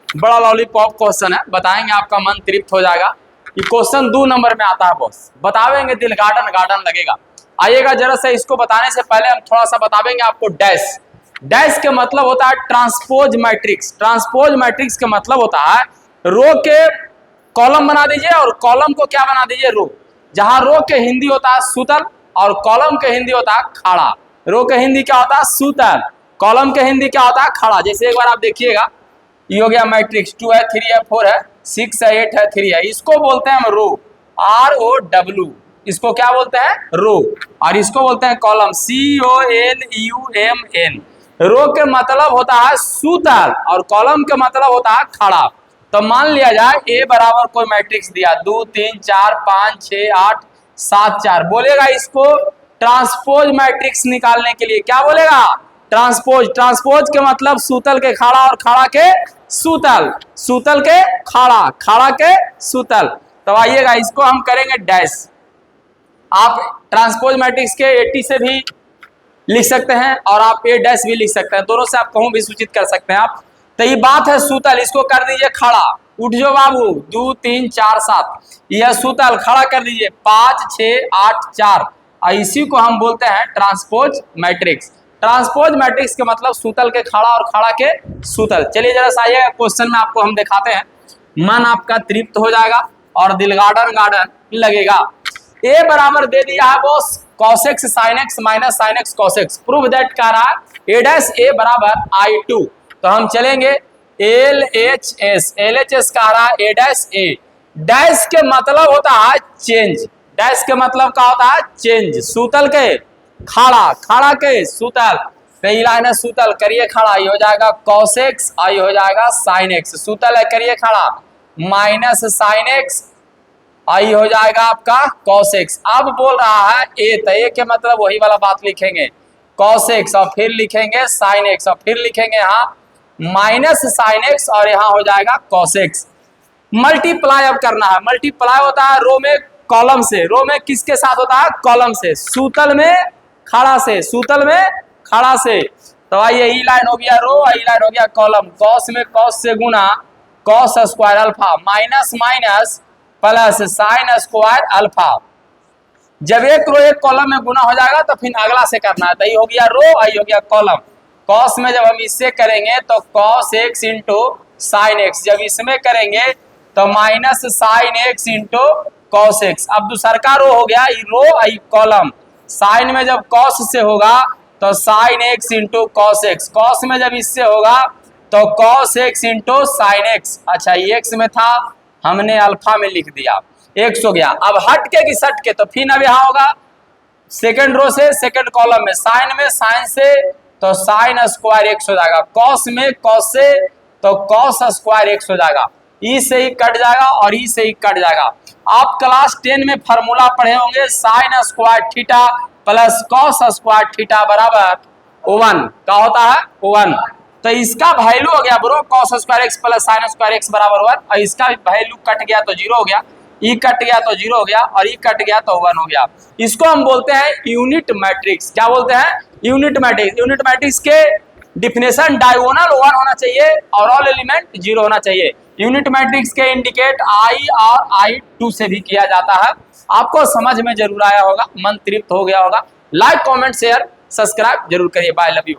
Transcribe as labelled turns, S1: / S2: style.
S1: बड़ा lollipop question है, बताएंगे आपका मन तृप्त हो जाएगा। ये क्वेश्चन 2 नंबर में आता है बॉस, बतावेंगे दिल गार्डन गार्डन लगेगा। आइएगा जरा से, इसको बताने से पहले हम थोड़ा सा बतावेंगे आपको डैश। डैश के मतलब होता है ट्रांसपोज मैट्रिक्स। ट्रांसपोज मैट्रिक्स का मतलब होता है रो के कॉलम बना दीजिए और कॉलम को क्या बना दीजिए, रो। जहां रो के हिंदी होता है सूतल और कॉलम के हिंदी होता है खड़ा। रो के हिंदी क्या होता है, सूतल। कॉलम के हिंदी क्या होता है, खड़ा। जैसे एक बार आप देखिएगा, ये हो गया मैट्रिक्स, 2 है, 3 है, 4 है, 6 है, 8 है, 3 है। इसको बोलते हैं हम रो, ROW। इसको क्या बोलते हैं, रो। और इसको बोलते हैं कॉलम, COLUMN। रो के मतलब होता है सूतल और कॉलम के मतलब होता है खड़ा। तो मान लिया जाए ए बराबर कोई मैट्रिक्स दिया, 2 3 4 5 6 8 7 4, बोलेगा इसको ट्रांसपोज मैट्रिक्स निकालने के लिए क्या बोलेगा, ट्रांसपोज। ट्रांसपोज के मतलब सूतल के खड़ा और खड़ा के सूतल, सूतल के खड़ा, खड़ा के सूतल। तो आइएगा इसको हम करेंगे डैश। आप ट्रांसपोज मैट्रिक्स के 80 से भी लिख सकते हैं और आप ए डैश भी लिख सकते हैं, दोनों से आप कहूं भी सूचित कर सकते हैं आप। तो ये बात है सूतल, इसको कर दीजिए खड़ा, उठ जो बाबू, 2 3 4 7, यह सूतल, खड़ा कर दीजिए 5 6 8 4। और इसी को हम बोलते हैं ट्रांसपोज मैट्रिक्स। ट्रांसपोज मैट्रिक्स के मतलब सूतल के खड़ा और खड़ा के सूतल। चलिए जरा सा आइए क्वेश्चन में आपको हम दिखाते हैं, मन आपका तृप्त हो जाएगा और दिल गार्डन गार्डन लगेगा। ए बराबर दे दिया है boss cos x sin x minus sin x cos x। Prove that कह रहा है a डैश a बराबर I2। तो हम चलेंगे LHS, LHS कह रहा है a डैश a। डैश के मतलब होता है चेंज, डैश के मतलब क्या होता है, चेंज। सूतल के खड़ा, खड़ा के सूतल, कई लाइन है सूतल, करिए खड़ा, ये हो जाएगा cos x और ये हो जाएगा sin x। सूतल है, करिए खड़ा, माइनस sin x, आई हो जाएगा आपका cos x। अब बोल रहा है ए, तो ए के मतलब वही वाला बात लिखेंगे cos x और फिर लिखेंगे sin x और फिर लिखेंगे यहाँ माइनस sin x और यहाँ हो जाएगा cos x। मल्टीप्लाई अब करना है, मल्टीप्लाई होता है रो में कॉलम से, रो में किसके साथ होता है, कॉलम से, सूतल में खड़ा से, सूतल में खड़ा से। तो आइए ई लाइन हो गया रो, ई लाइन हो गया कॉलम, cos में cos से गुना cos square alpha minus minus plus sine square alpha. जब एक रो एक कॉलम में गुना हो जाएगा तो फिर अगला से करना है। तो ये हो गया रो, ये हो गया कॉलम। कॉस में जब हम इससे करेंगे तो cos x into sine x, जब इसमें करेंगे तो minus sine x into cos x. अब दूसरा का रो हो गया रो आई कॉलम, साइन में जब cos से होगा तो sine x into cos x, cos में जब इससे होगा तो cos x into sine x. अच्छा ये एक्स में था, हमने अल्फा में लिख दिया, x हो गया। अब हट के कि सट के, तो फिर अब यहाँ होगा सेकंड रो से सेकंड कॉलम में, साइन में साइन से तो साइन स्क्वायर x हो जाएगा, कॉस में कॉस से तो कॉस स्क्वायर x हो जाएगा। ई से ही कट जाएगा और ई से ही कट जाएगा। आप क्लास 10 में फार्मूला पढ़े होंगे sine square theta plus cos square theta बराबर 1 का होता है 1। तो इसका वैल्यू हो गया bro cos square x plus sine square x बराबर 1, और इसका वैल्यू कट गया तो 0 हो गया, ई कट गया तो 0 हो गया और ई कट गया तो 1 हो गया। इसको हम बोलते हैं यूनिट मैट्रिक्स। क्या बोलते हैं, यूनिट मैट्रिक्स। यूनिट मैट्रिक्स के डिफिनेशन डायगोनल 1 होना चाहिए और ऑल एलिमेंट 0 होना चाहिए। यूनिट मैट्रिक्स के इंडिकेट I और I2 से भी किया जाता है। आपको समझ में जरूर आया होगा, मन तृप्त हो गया होगा। लाइक कॉमेंट शेयर सब्सक्राइब जरूर करिए। Bye, love you.